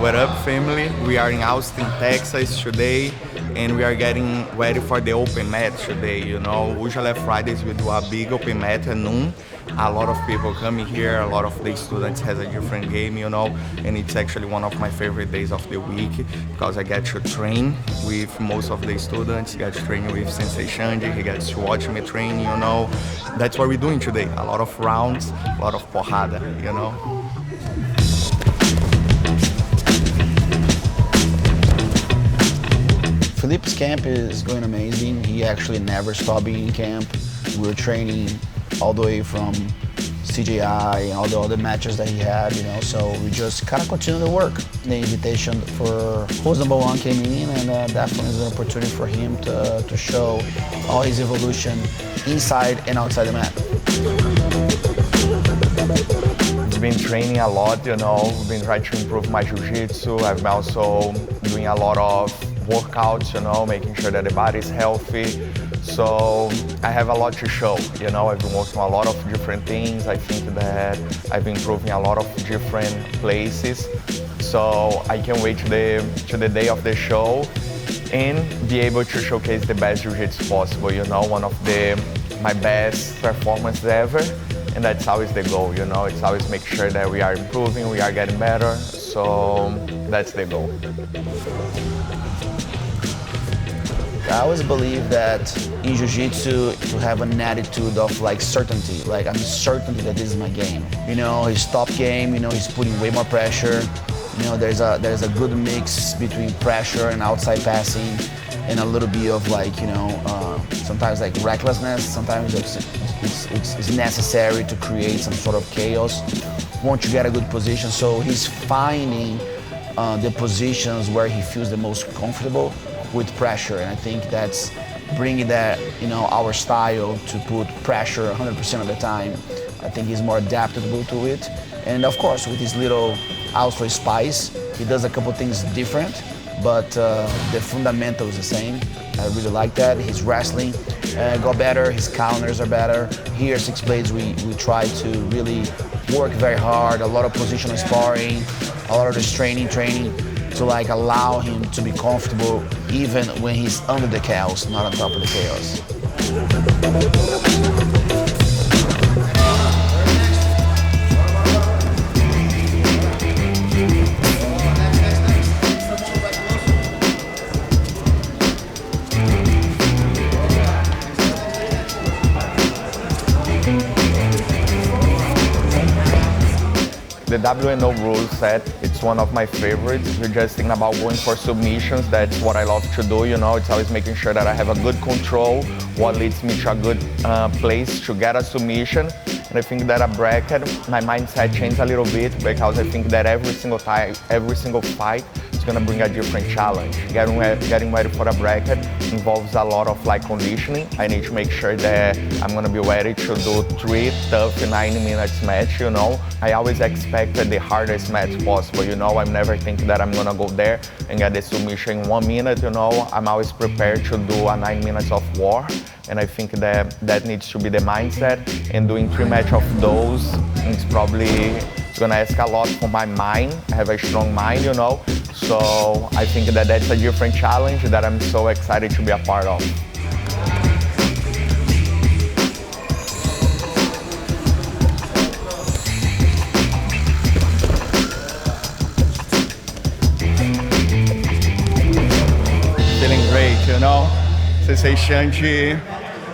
What up, family? We are in Austin, Texas today, and we are getting ready for the open mat today, you know. Usually Fridays we do a big open mat at noon. A lot of people coming here, a lot of the students has a different game, you know, and it's actually one of my favorite days of the week because I get to train with most of the students, get to train with Sensei Shanji, he gets to watch me train, you know. That's what we're doing today, a lot of rounds, a lot of porrada, you know. Felipe's camp is going amazing. He actually never stopped being in camp. We're training all the way from CJI and all the other matches that he had, you know, so we just kind of continue to work. The invitation for Who's Number One came in, and definitely is an opportunity for him to show all his evolution inside and outside the mat. I've been training a lot, you know, I've been trying to improve my jiu-jitsu. I've been also doing a lot of workouts, you know, making sure that the body is healthy. So I have a lot to show, you know, I've been working on a lot of different things. I think that I've been improving a lot of different places. So I can't wait to the day of the show and be able to showcase the best jiu-jitsu possible, you know, one of my best performances ever. And that's always the goal, you know, it's always make sure that we are improving, we are getting better. So that's the goal. I always believe that in Jiu-Jitsu to have an attitude of like certainty, like I'm certain that this is my game. You know, his top game, you know, he's putting way more pressure. You know, there's a good mix between pressure and outside passing and a little bit of like, you know, sometimes like recklessness, sometimes it's necessary to create some sort of chaos once you get a good position. So he's finding the positions where he feels the most comfortable with pressure, and I think that's bringing that, you know, our style to put pressure 100% of the time. I think he's more adaptable to it, and of course with his little Austro spice, he does a couple things different, but the fundamental is the same. I really like that. His wrestling got better, his counters are better. Here, Six Blades, we try to really work very hard, a lot of positional sparring, a lot of this training to like allow him to be comfortable even when he's under the chaos, not on top of the chaos. The WNO rule set, it's one of my favorites. You're just thinking about going for submissions. That's what I love to do, you know. It's always making sure that I have a good control, what leads me to a good place to get a submission. And I think that a bracket, my mindset changed a little bit because I think that every single fight is gonna bring a different challenge. Getting ready for a bracket involves a lot of like conditioning. I need to make sure that I'm gonna be ready to do 3 tough 90-minute match, you know. I always expected the hardest match possible, you know. I'm never thinking that I'm gonna go there and get the submission in 1 minute, you know. I'm always prepared to do a 9 minutes of war. And I think that needs to be the mindset. And doing 3 matches of those, it's gonna ask a lot for my mind. I have a strong mind, you know. So I think that that's a different challenge that I'm so excited to be a part of. Feeling great, you know. Sensei Shanji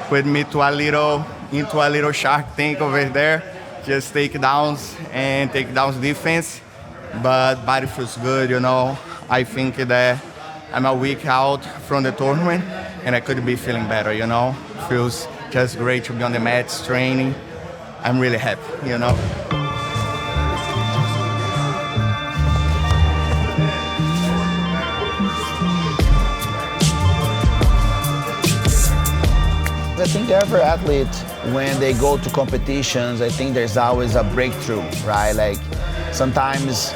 put me into a little Shark Tank over there. Just takedowns defense. But body feels good, you know. I think that I'm a week out from the tournament and I could be feeling better, you know. Feels just great to be on the mats training. I'm really happy, you know. I think every athlete, when they go to competitions, I think there's always a breakthrough, right? Like sometimes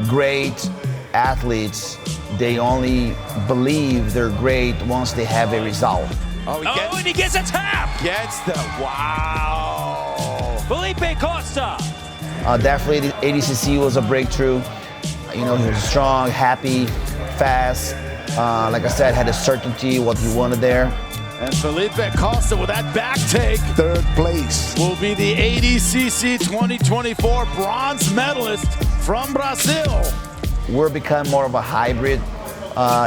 great athletes, they only believe they're great once they have a result. And he gets a tap! Gets the, wow! Felipe Costa! Definitely the ADCC was a breakthrough. You know, he was strong, happy, fast. Like I said, had a certainty what he wanted there. And Felipe Costa with that back take. Third place. Will be the ADCC 2024 bronze medalist from Brazil. We're becoming more of a hybrid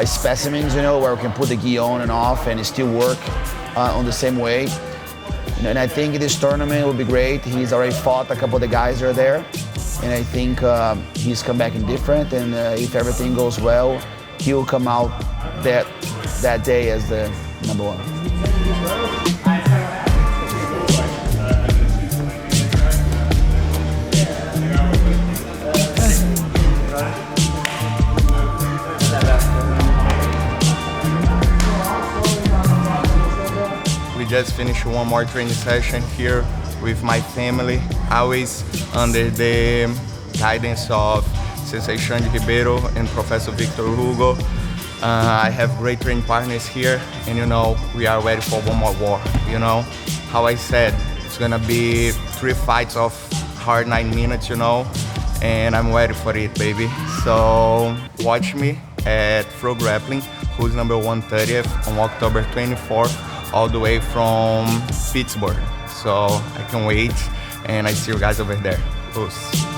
specimens, you know, where we can put the gi on and off and it still work on the same way. You know, and I think this tournament will be great. He's already fought a couple of the guys that are there. And I think he's come back in different. And if everything goes well, he will come out that day as the number one. We just finished one more training session here with my family, always under the guidance of Sensei Xande Ribeiro and Professor Victor Hugo. I have great training partners here, and you know, we are ready for one more war. You know, how I said, it's gonna be 3 fights of hard 9 minutes, you know, and I'm ready for it, baby. So watch me at FloGrappling, who's number 130th on October 24th, all the way from Pittsburgh. So I can wait, and I see you guys over there. Peace.